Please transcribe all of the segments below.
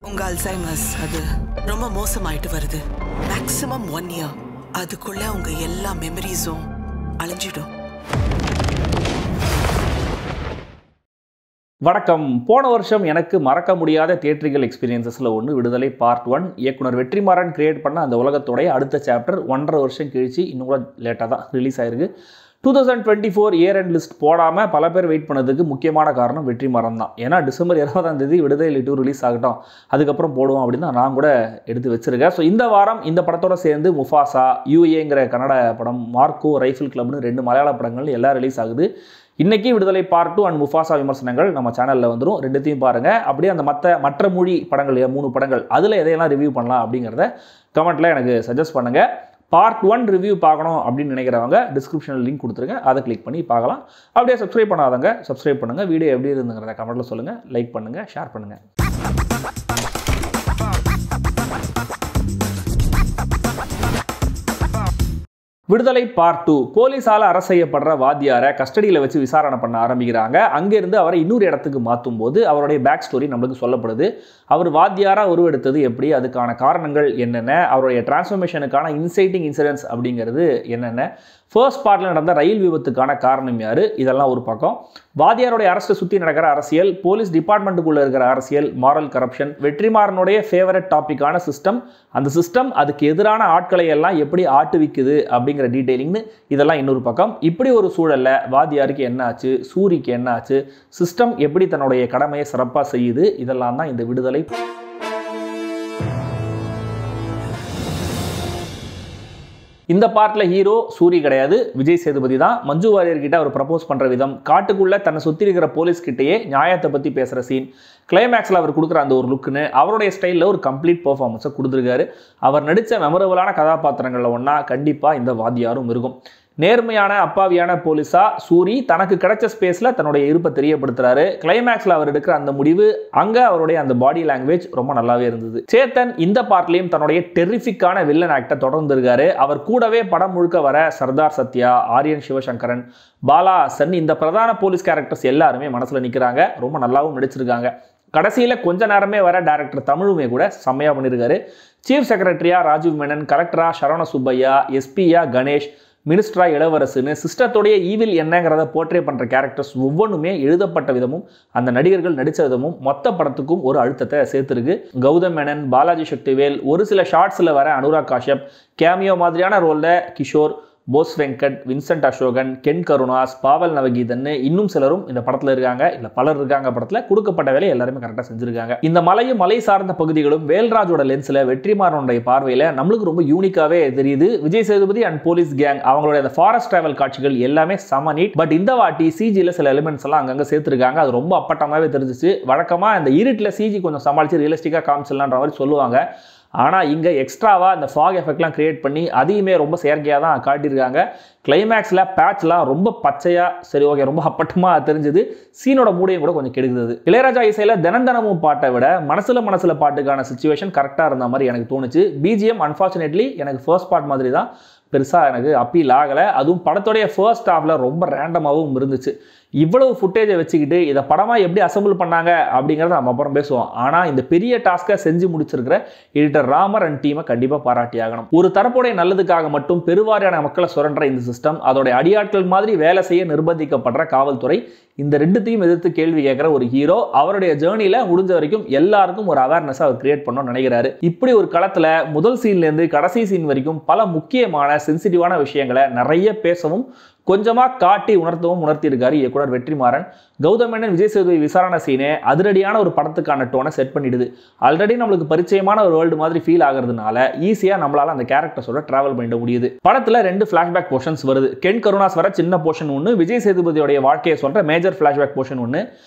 உங்க அல்சைமர்ஸ் அது ரொம்ப மோசமாயிட்டு வருது. Maximum 1 year. அதுக்குள்ள உங்க எல்லா மெமரிஸும் அழிஞ்சிடும். வணக்கம். போன வருஷம் எனக்கு மறக்க முடியாத தியேட்டரிக்கல் எக்ஸ்பீரியன்ஸஸில் ஒன்று விடுதலை பார்ட் 1. இயக்குனர் வெற்றிமாறன் கிரியேட் பண்ண அந்த உலகத்தோடைய அடுத்த சாப்டர் 1.5 வருஷம் கழிச்சு இன்னும் கூட லேட்டாக தான் ரிலீஸ் ஆயிருக்கு. 2024 இயர் அண்ட் லிஸ்ட் போடாமல் பல பேர் வெயிட் பண்ணதுக்கு முக்கியமான காரணம் வெற்றிமாறன் தான். ஏன்னா டிசம்பர் 20 விடுதலை 2 ரிலீஸ் ஆகட்டும், அதுக்கப்புறம் போடுவோம் அப்படின்னு தான் நான் கூட எடுத்து வச்சிருக்கேன். ஸோ இந்த வாரம் இந்த படத்தோட சேர்ந்து முஃபாசா, யூஏங்கிற கன்னட படம், மார்க்கோ, ரைஃபிள் கிளப்னு 2 மலையாள படங்கள் எல்லாம் ரிலீஸ் ஆகுது. இன்றைக்கி விடுதலை பார்ட் 2 அண்ட் முஃபாசா விமர்சனங்கள் நம்ம சேனலில் வந்துடும். ரெண்டுத்தையும் பாருங்கள். அப்படியே அந்த மற்ற மொழி படங்கள் 3 படங்கள் அதில் எதையெல்லாம் ரிவ்யூ பண்ணலாம் அப்படிங்கிறத கமெண்ட்டில் எனக்கு சஜஸ்ட் பண்ணுங்கள். பார்ட் 1 ரிவ்யூ பார்க்கணும் அப்படின்னு நினைக்கிறவங்க டிஸ்கிரிப்ஷனில் லிங்க் கொடுத்துருங்க, அதை கிளிக் பண்ணி பார்க்கலாம். அப்படியே சப்ஸ்கிரைப் பண்ணாதவங்க சப்ஸ்கிரைப் பண்ணுங்கள். வீடியோ எப்படி இருந்துங்கிறத கமெண்ட்டில் சொல்லுங்கள், லைக் பண்ணுங்கள், ஷேர் பண்ணுங்கள். விடுதலை பார்ட் 2. போலீஸால் அரசு செய்யப்படுற வாத்தியாரை கஸ்டடியில் வச்சு விசாரணை பண்ண ஆரம்பிக்கிறாங்க. அங்கேருந்து அவரை இன்னொரு இடத்துக்கு மாற்றும் போது அவருடைய பேக் ஸ்டோரி நம்மளுக்கு சொல்லப்படுது. அவர் வாத்தியாராக உருவெடுத்தது எப்படி, அதுக்கான காரணங்கள் என்னென்ன, அவருடைய டிரான்ஸ்ஃபர்மேஷனுக்கான இன்சைட்டிங் இன்சிடென்ட்ஸ் அப்படிங்கிறது என்னென்ன, ஃபர்ஸ்ட் பார்ட்டில் நடந்த ரயில் விபத்துக்கான காரணம் யார், இதெல்லாம் ஒரு பக்கம். வாத்தியாருடைய அரசை சுற்றி நடக்கிற அரசியல், போலீஸ் டிபார்ட்மெண்ட்டுக்குள்ளே இருக்கிற அரசியல், மாரல் கரப்ஷன், வெற்றிமாறனுடைய ஃபேவரட் டாப்பிக்கான சிஸ்டம், அந்த சிஸ்டம் அதுக்கு எதிரான ஆட்களை எல்லாம் எப்படி ஆட்டுவிக்குது அப்படிங்கிற டீட்டெயிலிங்னு இதெல்லாம் இன்னொரு பக்கம். இப்படி ஒரு சூழலில் வாத்தியாருக்கு என்ன ஆச்சு, சூரிக்கு என்ன ஆச்சு, சிஸ்டம் எப்படி தன்னுடைய கடமையை சிறப்பாக செய்யுது, இதெல்லாம் தான் இந்த விடுதலை. இந்த பார்ட்டில் ஹீரோ சூரி கிடையாது, விஜய் சேதுபதி தான். மஞ்சு வாரியர் கிட்ட அவர் ப்ரப்போஸ் பண்ணுற விதம், காட்டுக்குள்ளே தன்னை சுற்றி இருக்கிற போலீஸ் கிட்டேயே நியாயத்தை பற்றி பேசுகிற சீன், கிளைமேக்ஸில் அவர் கொடுக்குற அந்த ஒரு லுக்குன்னு அவருடைய ஸ்டைலில் ஒரு கம்ப்ளீட் பெர்ஃபார்மன்ஸை கொடுத்துருக்காரு. அவர் நடித்த மெமரபுளான கதாபாத்திரங்களில் ஒன்றா கண்டிப்பாக இந்த வாத்தியாரும் இருக்கும். நேர்மையான அப்பாவியான போலீஸா சூரி தனக்கு கிடைச்ச ஸ்பேஸில் தன்னுடைய இருப்பை தெரியப்படுத்துறாரு. கிளைமேக்ஸில் அவர் எடுக்கிற அந்த முடிவு, அங்கே அவருடைய அந்த பாடி லாங்குவேஜ் ரொம்ப நல்லாவே இருந்தது. சேத்தன் இந்த பார்ட்லையும் தன்னுடைய டெரிஃபிக்கான வில்லன் ஆக்டை தொடர்ந்து இருக்காரு. அவர் கூடவே படம் முழுக்க வர சர்தார் சத்யா, ஆரியன் சிவசங்கரன், பாலா ஹாசன், இந்த பிரதான போலீஸ் கேரக்டர்ஸ் எல்லாருமே மனசில் நிற்கிறாங்க. ரொம்ப நல்லாவும் நடிச்சிருக்காங்க. கடைசியில் கொஞ்ச நேரமே வர டைரக்டர் தமிழுமே கூட செம்மையாக பண்ணியிருக்காரு. சீஃப் செக்ரட்டரியா ராஜீவ் மேனன், கலெக்டரா சரவண சுப்பையா, எஸ்பியா கணேஷ், மினிஸ்டரா இளவரசுன்னு சிஸ்டத்துடைய ஈவில் என்னங்கிறத போர்ட்ரே பண்ணுற கேரக்டர்ஸ் ஒவ்வொன்றுமே எழுதப்பட்ட விதமும் அந்த நடிகர்கள் நடித்த விதமும் மொத்த படத்துக்கும் ஒரு அழுத்தத்தை சேர்த்துருக்கு. கௌதம் மேனன், பாலாஜி சக்திவேல், ஒரு சில ஷார்ட்ஸில் வர அனுராக் காஷ்யப், கேமியோ மாதிரியான ரோலில் கிஷோர், போஸ் வெங்கட், வின்சென்ட் அசோகன், கென் கருணாஸ், பாவல் நவகீதன், இன்னும் சிலரும் இந்த படத்தில் இருக்காங்க. இல்லை பலர் இருக்காங்க. படத்தில் கொடுக்கப்பட்ட வேலையை எல்லாருமே கரெக்டாக செஞ்சுருக்காங்க. இந்த மலையும் மலை சார்ந்த பகுதிகளும் வேல்ராஜோட லென்ஸில் வெற்றிமாறனுடைய பார்வையில் நம்மளுக்கு ரொம்ப யூனிக்காகவே தெரியுது. Vijay Sethupathi and police gang அவங்களுடைய அந்த ஃபாரஸ்ட் டிராவல் காட்சிகள் எல்லாமே செம நீட். பட் இந்த வாட்டி சிஜியில் சில எலிமெண்ட்ஸ் எல்லாம் அங்கங்கே சேர்த்துருக்காங்க. அது ரொம்ப அப்பட்டமாகவே தெரிஞ்சிச்சு. வழக்கமாக இந்த இருட்டில் சிஜி கொஞ்சம் சமாளித்து ரியலிஸ்டிக்காக காமிச்சிடலான்ற மாதிரி சொல்லுவாங்க. ஆனால் இங்கே எக்ஸ்ட்ராவாக அந்த ஃபாக் எஃபெக்ட்லாம் கிரியேட் பண்ணி அதையுமே ரொம்ப செயற்கையாக தான் காட்டியிருக்காங்க. கிளைமேக்ஸில் பேட்ச்லாம் ரொம்ப பச்சையாக, சரி ஓகே, ரொம்ப அப்பட்டமாக தெரிஞ்சது. சீனோட மூடையும் கூட கொஞ்சம் கெடுக்குது. இளையராஜா இசையில் தினந்தனமும் பாட்டை விட மனசில் பாட்டுக்கான சிச்சுவேஷன் கரெக்டாக இருந்த மாதிரி எனக்கு தோணுச்சு. பிஜிஎம் அன்ஃபார்ச்சுனேட்லி எனக்கு ஃபர்ஸ்ட் பார்ட் மாதிரி தான் பெருசாக எனக்கு அப்பீல் ஆகலை. அதுவும் படத்தோடைய ஃபர்ஸ்ட் ஹாஃபில் ரொம்ப ரேண்டமாகவும் இருந்துச்சு. இவ்வளவு ஃபுட்டேஜை வச்சுக்கிட்டு இதை படமாக எப்படி அசம்பிள் பண்ணாங்க அப்படிங்கிறத நம்ம அப்புறம் பேசுவோம். ஆனால் இந்த பெரிய டாஸ்க்கை செஞ்சு முடிச்சிருக்கிற எடிட்டர் ராமர் அண்ட் டீமை கண்டிப்பாக பாராட்டி ஆகணும். ஒரு தரப்புடைய நல்லதுக்காக மட்டும் பெருவாரியான மக்களை சுரண்ட இந்த சிஸ்டம், அதோடைய அடியாட்கள் மாதிரி வேலை செய்ய நிர்பந்திக்கப்படுற காவல்துறை, இந்த ரெண்டுத்தையும் எதிர்த்து கேள்வி கேட்குற ஒரு ஹீரோ அவருடைய ஜேர்னியில் முடிஞ்ச வரைக்கும் எல்லாருக்கும் ஒரு அவேர்னஸ் அவர் கிரியேட் பண்ணணும்னு நினைக்கிறாரு. இப்படி ஒரு களத்தில் முதல் சீன்லேருந்து கடைசி சீன் வரைக்கும் பல முக்கியமான சென்சிட்டிவான விஷயங்களை நிறைய பேசவும் கொஞ்சமாக காட்டி உணர்த்தியிருக்காரு இயக்குனர் வெற்றிமாறன். கௌதம் மேனன், விஜய் சேதுபதி விசாரணை சீனே அதிரடியான ஒரு படத்துக்கான டோனை செட் பண்ணிடுது. ஆல்ரெடி நம்மளுக்கு பரிச்சயமான ஒரு வேர்ல்டு மாதிரி ஃபீல் ஆகிறதுனால ஈஸியாக நம்மளால் அந்த கேரக்டர்ஸோட டிராவல் பண்ணிட முடியுது. படத்தில் 2 ஃப்ளாஷ்பேக் போர்ஷன்ஸ் வருது. கென் கருணாஸ் வர சின்ன போர்ஷன் ஒன்று, விஜய் சேதுபதியோடைய வாழ்க்கையை சொல்கிற மேஜர் ஃப்ளாஷ்பேக் போர்ஷன் ஒன்று.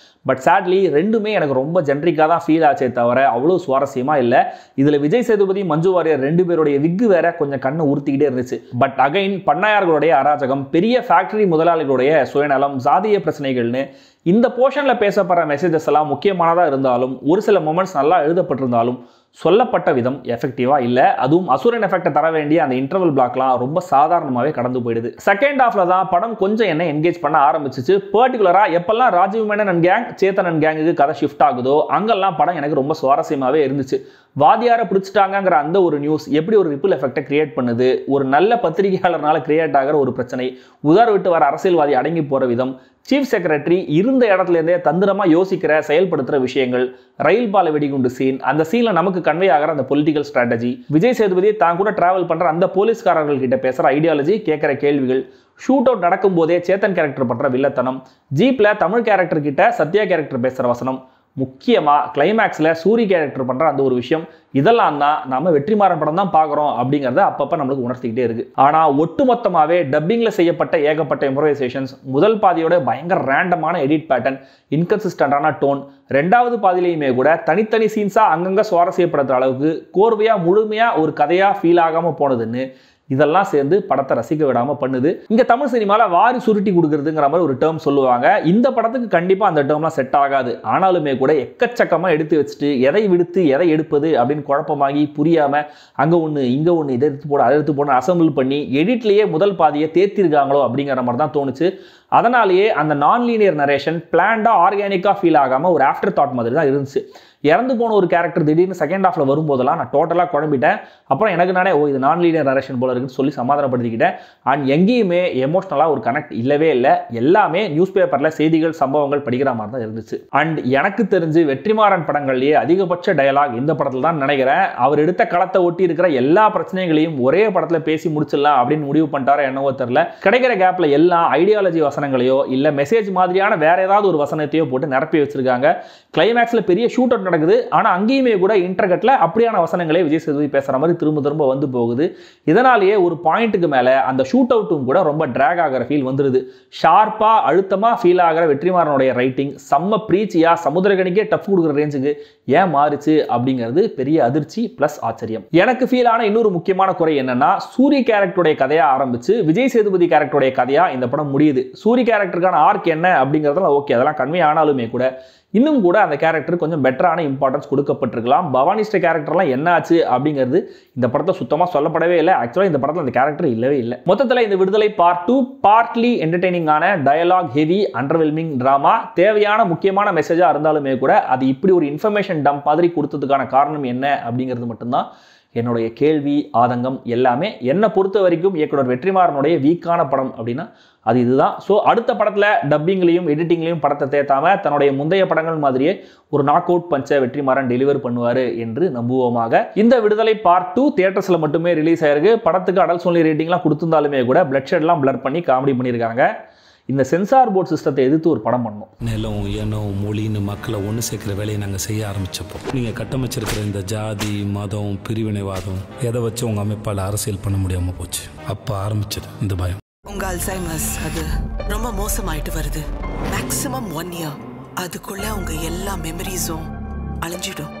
பட் சேட்லி ரெண்டுமே எனக்கு ரொம்ப ஜென்ரிக்காக தான் ஃபீல் ஆச்சே தவிர அவ்வளோ சுவாரஸ்யமாக இல்லை. இதில் விஜய் சேதுபதி, மஞ்சு வாரியர் 2 பேருடைய விக்கு வேற கொஞ்சம் கண்ணை உறுத்திக்கிட்டே இருந்துச்சு. பட் அகைன் பண்ணையார்களுடைய அராஜகம், பெரிய ஃபேக்டரி முதலாளிகளுடைய சுயநலம், சாதிய பிரச்சனைகள்னு இந்த போர்ஷனில் பேசப்படுற மெசேஜஸ் எல்லாம் முக்கியமானதாக இருந்தாலும், ஒரு சில மொமெண்ட்ஸ் நல்லா எழுதப்பட்டிருந்தாலும் சொல்லப்பட்ட விதம் எஃபெக்டிவாக இல்லை. அதுவும் அசுரன் எஃபெக்டை தர வேண்டிய அந்த இன்டர்வல் பிளாக்லாம் ரொம்ப சாதாரணமாகவே கடந்து போயிடுது. செகண்ட் ஹாஃப்ல தான் படம் கொஞ்சம் என்ன என்கேஜ் பண்ண ஆரம்பிச்சிச்சு. பர்டிகுலராக எப்பெல்லாம் Rajiv Menon and gang Chetan and கேங்குக்கு கதை ஷிஃப்ட் ஆகுதோ அங்கெல்லாம் படம் எனக்கு ரொம்ப சுவாரஸ்யமாகவே இருந்துச்சு. வாதியாரை பிடிச்சிட்டாங்கிற அந்த ஒரு நியூஸ் எப்படி ஒரு ரிப்பிள் எஃபெக்டை கிரியேட் பண்ணுது, ஒரு நல்ல பத்திரிகையாளர்னால கிரியேட் ஆகிற ஒரு பிரச்சனை, உதார விட்டு வர அரசியல்வாதி அடங்கி போகிற விதம், சீஃப் செக்ரட்டரி இருந்த இடத்துல இருந்தே தந்திரமா யோசிக்கிற செயல்படுத்துற விஷயங்கள், ரயில் பால வெடிகுண்டு சீன், அந்த சீன்ல நமக்கு கன்வே ஆகிற அந்த பொலிட்டிக்கல் ஸ்ட்ராட்டஜி, விஜய் சேதுபதி தான் கூட டிராவல் பண்ற அந்த போலீஸ்காரர்கள் கிட்ட பேசுற ஐடியாலஜி, கேட்கிற கேள்விகள், ஷூட் அவுட் நடக்கும் போதே சேத்தன் கேரக்டர் பண்ற வில்லத்தனம், ஜீப்ல தமிழ் கேரக்டர் கிட்ட சத்யா கேரக்டர் பேசுற வசனம், முக்கியமா கிளைமேக்ஸ்ல சூரி கேரக்டர் பண்ற அந்த ஒரு விஷயம், இதெல்லாம் தான் நாம வெற்றிமாறன் படம் தான் பார்க்குறோம் அப்படிங்கிறத அப்பப்போ நம்மளுக்கு உணர்த்திக்கிட்டே இருக்கு. ஆனால் ஒட்டுமொத்தமாகவே டப்பிங்கில் செய்யப்பட்ட ஏகப்பட்ட இம்ப்ரோவைசேஷன்ஸ், முதல் பாதியோட பயங்கர ரேண்டமான எடிட் பேட்டர்ன், இன்கன்சிஸ்டண்டான டோன், ரெண்டாவது பாதியிலையுமே கூட தனித்தனி சீன்ஸாக அங்கங்கே சுவாரஸ்யப்படுத்துற அளவுக்கு கோர்வையாக முழுமையாக ஒரு கதையாக ஃபீல் ஆகாமல் போனதுன்னு இதெல்லாம் சேர்ந்து படத்தை ரசிக்க விடாமல் பண்ணுது. இங்கே தமிழ் சினிமாவில் வாரி சுருட்டி கொடுக்குறதுங்கிற மாதிரி ஒரு டேர்ம் சொல்லுவாங்க. இந்த படத்துக்கு கண்டிப்பாக அந்த டேர்ம்லாம் செட் ஆகாது. ஆனாலுமே கூட எக்கச்சக்கமாக எடுத்து வச்சுட்டு எதை விடுத்து எதை எடுப்பது அப்படின்னு குழப்பமாகி புரியாமல் அங்கே ஒன்று இங்கே ஒன்று இதை எடுத்து போட அதை எடுத்து போட அசம்பிள் பண்ணி எடிட்லேயே முதல் பாதியை தேர்த்திருக்காங்களோ அப்படிங்கிற மாதிரி தான் தோணுச்சு. அதனாலேயே அந்த நான் லீனியர் நரேஷன் பிளான்டாக ஆர்கானிக்காக ஃபீல் ஆகாமல் ஒரு ஆஃப்டர் தாட் மாதிரி தான் இருந்துச்சு. இறந்து போன ஒரு கேரக்டர் திடீர்னு செகண்ட் ஹாஃப்ல வரும்போதெல்லாம் நான் டோட்டலாக குழம்பிட்டேன். அப்புறம் எனக்கு நானே இது நான் லீனியர் நரேஷன் போல இருக்குன்னு சொல்லி சமாதானப்படுத்திக்கிட்டேன். அண்ட் எங்கேயுமே எமோஷனலாக ஒரு கனெக்ட் இல்லவே இல்லை. எல்லாமே நியூஸ் பேப்பரில் செய்திகள் சம்பவங்கள் படிக்கிற மாதிரி தான் இருந்துச்சு. அண்ட் எனக்கு தெரிஞ்சு வெற்றிமாறன் படங்கள்லேயே அதிகபட்ச டயலாக் இந்த படத்தில் தான் நினைக்கிறேன். அவர் எடுத்த களத்தை ஒட்டி இருக்கிற எல்லா பிரச்சனைகளையும் ஒரே படத்தில் பேசி முடிச்சிடலாம் அப்படின்னு முடிவு பண்ணிட்டாரோ என்னவோ தெரியல. கிடைக்கிற கேப்ல எல்லாம் ஐடியாலஜி வசனங்களையோ இல்லை மெசேஜ் மாதிரியான வேற ஏதாவது ஒரு வசனத்தையோ போட்டு நிரப்பி வச்சிருக்காங்க. கிளைமேக்ஸ்ல பெரிய ஷூட் அவுட் நடக்குது. ஆனா அங்கேயுமே கூட இன்டர்கட்ல அப்படியான வசனங்களே விஜய் சேதுபதி பேசுற மாதிரி திரும்ப திரும்ப வந்து போகுது. இதனாலேயே ஒரு பாயிண்ட்டுக்கு மேல அந்த ஷூட் அவுட்டும் கூட ரொம்ப டிராக் ஆகிற ஃபீல் வந்துருது. ஷார்ப்பா அழுத்தமா ஃபீல் ஆகிற வெற்றிமாறனுடைய ரைட்டிங் செம்ம பிரீச்சியா சமுத்திரகனிக்கே டஃப் கொடுக்குற ரேஞ்சுக்கு ஏன் மாறுச்சு அப்படிங்கிறது பெரிய அதிர்ச்சி பிளஸ் ஆச்சரியம். எனக்கு ஃபீல் ஆன இன்னொரு முக்கியமான குறை என்னன்னா, சூரி கேரக்டருடைய கதையா ஆரம்பிச்சு விஜய் சேதுபதி கேரக்டருடைய கதையா இந்த படம் முடியுது. சூரி கேரக்டருக்கான ஆர்க் என்ன அப்படிங்கிறதுலாம் ஓகே, அதெல்லாம் கன்வே ஆனாலுமே கூட இன்னும் கூட அந்த கேரக்டர் கொஞ்சம் பெட்டரான இம்பார்ட்டன்ஸ் கொடுக்கப்பட்டிருக்கலாம். பவானிஸ்டர் கேரக்டர்லாம் என்ன ஆச்சு அப்படிங்கிறது இந்த படத்தை சுத்தமாக சொல்லப்படவே இல்லை. ஆக்சுவலாக இந்த படத்தில் அந்த கேரக்டர் இல்லவே இல்லை. மொத்தத்தில் இந்த விடுதலை பார்ட் 2 பார்ட்லி என்டர்டெய்னிங்கான டயலாக் ஹெவி அண்டர்வெல்மிங் டிராமா, தேவையான முக்கியமான மெசேஜாக இருந்தாலுமே கூட அது இப்படி ஒரு இன்ஃபர்மேஷன் டம்ப் மாதிரி கொடுத்ததுக்கான காரணம் என்ன அப்படிங்கிறது மட்டும்தான் என்னுடைய கேள்வி, ஆதங்கம் எல்லாமே. என்னை பொறுத்த வரைக்கும் இயக்குனர் வெற்றிமாறனுடைய வீக்கான படம் அப்படின்னா அது இதுதான். ஸோ அடுத்த படத்தில் டப்பிங்லையும் எடிட்டிங்லையும் படத்தை தேத்தாம தன்னுடைய முந்தைய படங்கள் மாதிரியே ஒரு நாக் அவுட் பஞ்சை வெற்றிமாறன் டெலிவர் பண்ணுவார் என்று நம்புவோமாக. இந்த விடுதலை பார்ட் 2 தியேட்டர்ஸில் மட்டுமே ரிலீஸ் ஆயிருக்கு. படத்துக்கு அடல்ட் ஒன்லி ரேட்டிங்லாம் கொடுத்திருந்தாலுமே கூட பிளட் ஷெட்லாம் பிளர் பண்ணி காமெடி பண்ணியிருக்காங்க. இந்த சென்சார் போர்ட் சிஸ்டத்தை எதிர்த்து ஒரு படம் பண்ணணும். நிலம் இனம் மொழின்னு மக்களை ஒன்று சேர்க்கிற வேலையை நாங்கள் செய்ய ஆரம்பிச்சப்போ நீங்கள் கட்டமைச்சிருக்கிற இந்த ஜாதி மதம் பிரிவினைவாதம் எதை வச்சு உங்கள் அமைப்பால் அரசியல் பண்ண முடியாமல் போச்சு. அப்போ ஆரம்பிச்சது இந்த பயம். உங்க அல்சைமர்ஸ் அது ரொம்ப மோசமாயிட்டு வருது. Maximum 1 year. அதுக்குள்ள உங்க எல்லா மெமரிஸும் அழிஞ்சிடும்.